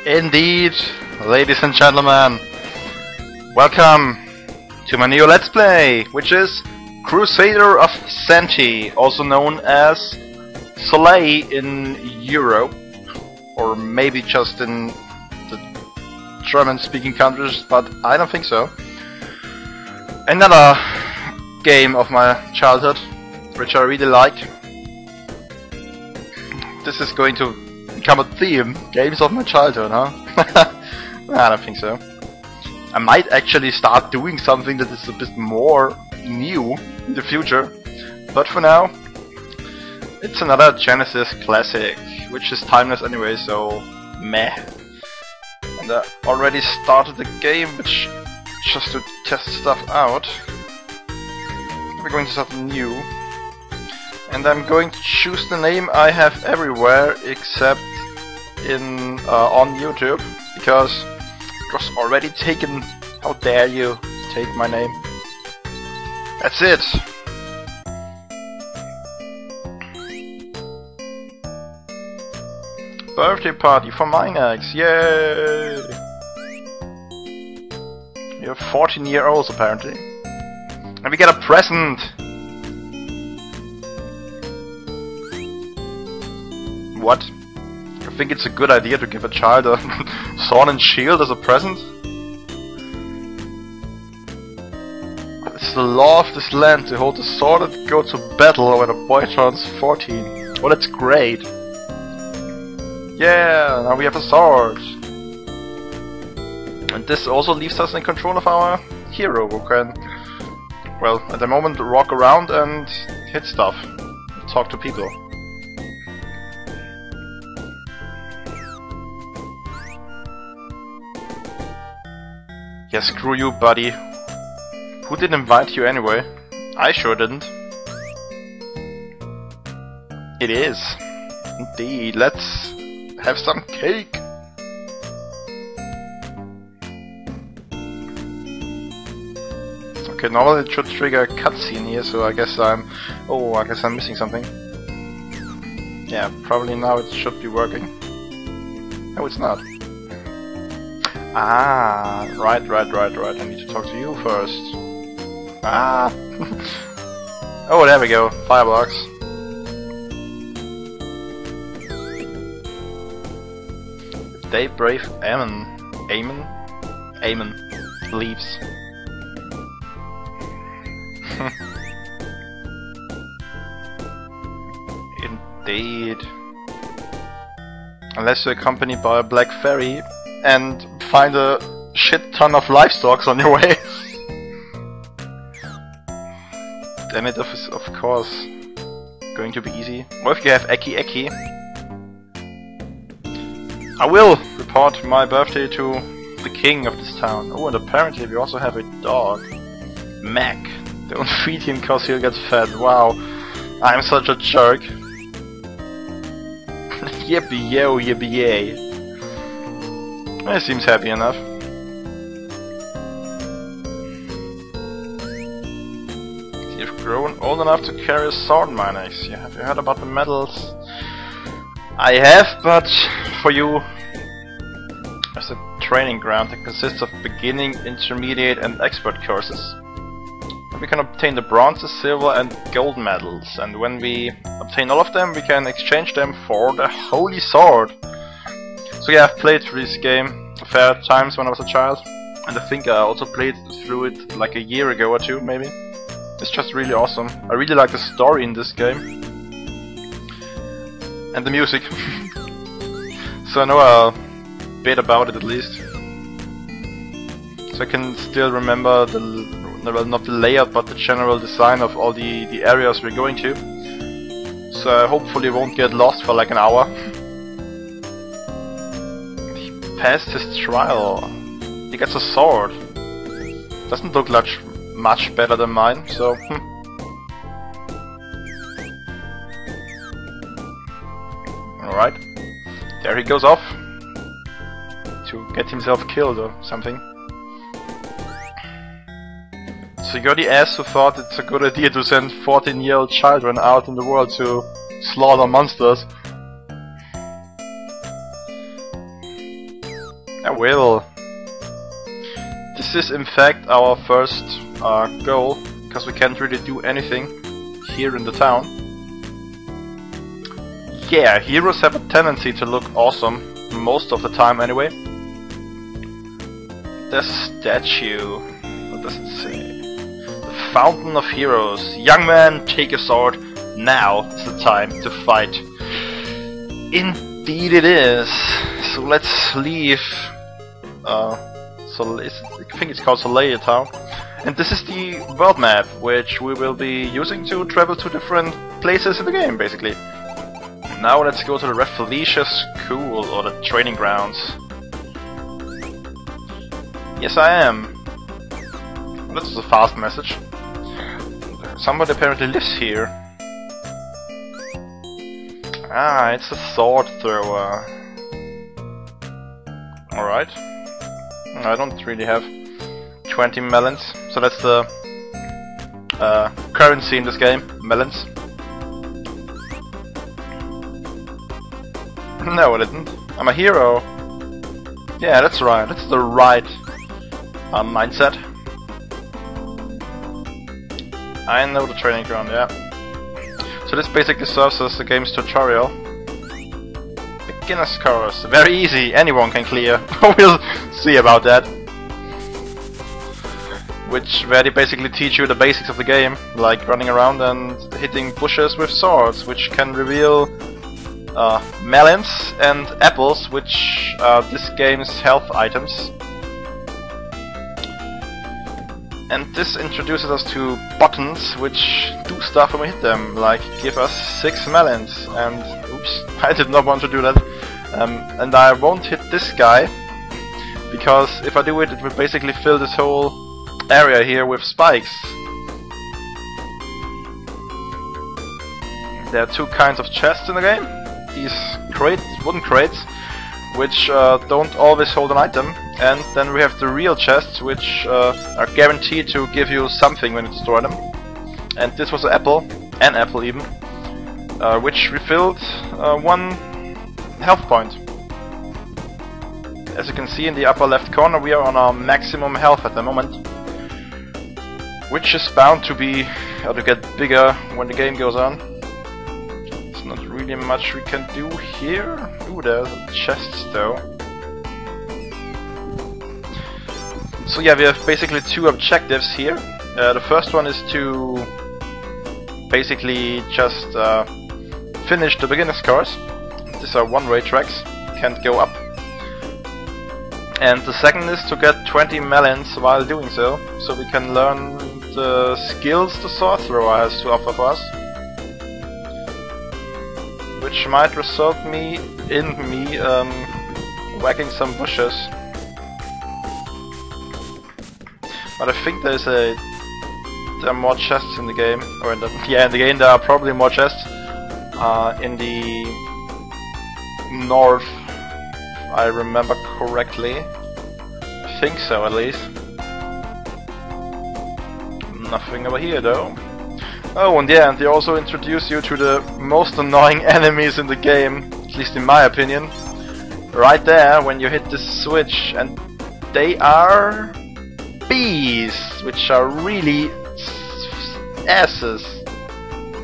Indeed, ladies and gentlemen, welcome to my new Let's Play, which is Crusader of Centy, also known as Soleil in Europe, or maybe just in the German-speaking countries, but I don't think so. Another game of my childhood, which I really like. This is going to become a theme, games of my childhood, huh? I don't think so. I might actually start doing something that is a bit more new in the future, but for now it's another Genesis classic, which is timeless anyway, so meh. And I already started the game, which just to test stuff out. We're going to start new, and I'm going to choose the name I have everywhere except in on YouTube, because it was already taken. How dare you take my name? That's it. Birthday party for Minax, yay! You're 14 years old apparently. And we get a present! What? I think it's a good idea to give a child a sword and shield as a present? It's the law of this land to hold the sword and go to battle when a boy turns 14. Oh, that's great! Yeah, now we have a sword! And this also leaves us in control of our hero, who can, well, at the moment walk around and hit stuff, talk to people. Yeah, screw you, buddy. Who did invite you anyway? I sure didn't. It is. Indeed, let's have some cake. Okay, normally it should trigger a cutscene here, so I guess I'm... Oh, I guess I'm missing something. Yeah, probably now it should be working. No, it's not. Ah, right. I need to talk to you first. Ah! Oh, there we go. Firebox. Today brave Aemon leaves. Indeed. Unless you're accompanied by a black fairy and find a shit ton of livestock on your way. Damn it, of course. Going to be easy. What if you have Eki? I will report my birthday to the king of this town. Oh, and apparently we also have a dog. Mac. Don't feed him cause he'll get fat. Wow. I'm such a jerk. Yippee yo, yippee yay. He seems happy enough. You've grown old enough to carry a sword, Minex. Have you heard about the medals? I have, but for you, there's a training ground that consists of beginning, intermediate and expert courses. We can obtain the bronze, the silver and gold medals, and when we obtain all of them we can exchange them for the holy sword. So yeah, I've played through this game a fair times when I was a child, and I think I also played through it like a year ago or two maybe. It's just really awesome. I really like the story in this game. And the music. So I know a bit about it at least. So I can still remember well, not the layout, but the general design of all the areas we're going to. So I hopefully won't get lost for like an hour. He passed his trial. He gets a sword. Doesn't look like much better than mine, so... Alright. There he goes off. To get himself killed or something. So you're the ass who thought it's a good idea to send 14-year-old children out in the world to slaughter monsters. I will. This is in fact our first goal, because we can't really do anything here in the town. Yeah, heroes have a tendency to look awesome, most of the time anyway. There's a statue. What does it say? Fountain of Heroes. Young man, take a sword. Now is the time to fight. Indeed it is. So let's leave. I think it's called Soleil Town. And this is the world map, which we will be using to travel to different places in the game, basically. Now let's go to the Red Felicia School, or the training grounds. Yes, I am. This is a fast message. Somebody apparently lives here. Ah, it's a sword thrower. Alright. I don't really have 20 melons, so that's the currency in this game, melons. No, I didn't. I'm a hero. Yeah, that's right. That's the right mindset. I know the training ground, yeah. So this basically serves as the game's tutorial. Beginner's course, very easy, anyone can clear. We'll see about that. Where they basically teach you the basics of the game, like running around and hitting bushes with swords, which can reveal melons and apples, which are this game's health items. And this introduces us to buttons which do stuff when we hit them, like give us 6 melons, and oops, I did not want to do that. And I won't hit this guy, because if I do it, it will basically fill this whole area here with spikes. There are two kinds of chests in the game. These wooden crates, which don't always hold an item, and then we have the real chests, which are guaranteed to give you something when you destroy them. And this was an apple even, which refilled 1 health point. As you can see in the upper left corner, we are on our maximum health at the moment, which is bound to be to get bigger when the game goes on. There's not really much we can do here. Ooh, there's chests though. So yeah, we have basically two objectives here. The first one is to basically just finish the beginner's course. These are one-way tracks, can't go up. And the second is to get 20 melons while doing so we can learn the skills the sword thrower has to offer for us. Which might result in me whacking some bushes. But I think there are more chests in the game, or in the game there are probably more chests. In the north, if I remember correctly. I think so, at least. Nothing over here though. Oh, and yeah, and they also introduce you to the most annoying enemies in the game, at least in my opinion. Right there, when you hit this switch, and they are bees, which are really asses,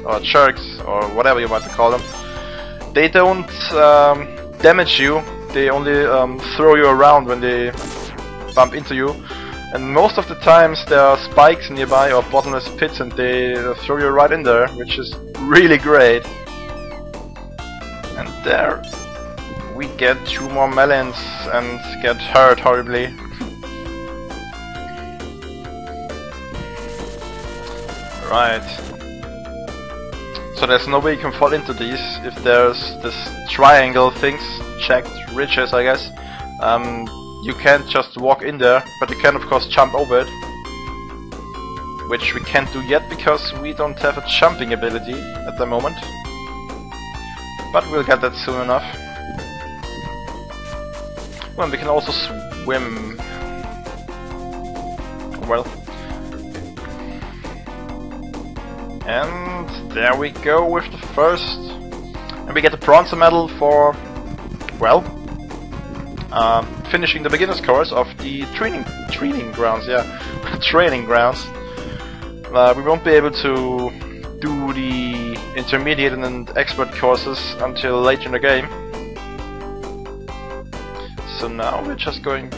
or jerks, or whatever you want to call them. They don't damage you, they only throw you around when they bump into you. And most of the times there are spikes nearby or bottomless pits and they throw you right in there, which is really great. And there we get 2 more melons and get hurt horribly. Right. So there's no way you can fall into these if there's this triangle things, checked ridges I guess. You can't just walk in there, but you can of course jump over it. Which we can't do yet because we don't have a jumping ability at the moment. But we'll get that soon enough. Well, we can also swim. Well. And there we go with the first. And we get the bronze medal for, well, finishing the beginner's course of the training grounds, yeah. Training grounds. We won't be able to do the intermediate and expert courses until later in the game. So now we're just going...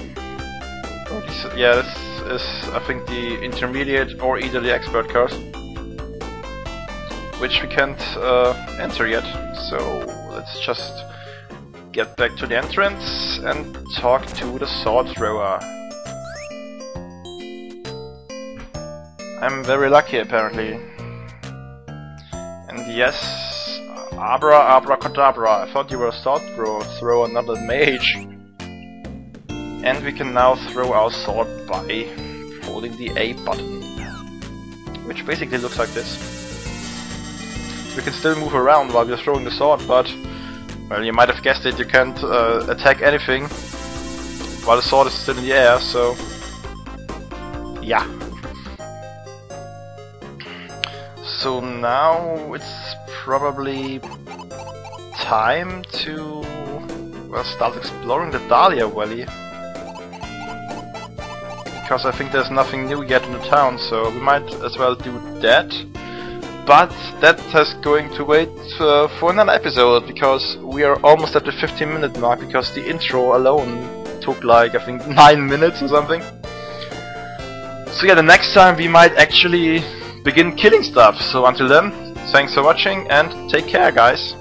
yeah, this is I think the intermediate or either the expert course. Which we can't enter yet, so let's just get back to the entrance and talk to the sword thrower. I'm very lucky apparently. And yes, abracadabra, I thought you were a sword thrower, not a mage. And we can now throw our sword by holding the A button. Which basically looks like this. We can still move around while we're throwing the sword, but well, you might have guessed it, you can't attack anything while the sword is still in the air, so yeah. So now it's probably time to, well, start exploring the Dahlia Valley. Because I think there's nothing new yet in the town, so we might as well do that. But that is going to wait for another episode, because we are almost at the 15-minute mark, because the intro alone took like, I think, 9 minutes or something. So yeah, the next time we might actually begin killing stuff. So until then, thanks for watching and take care, guys.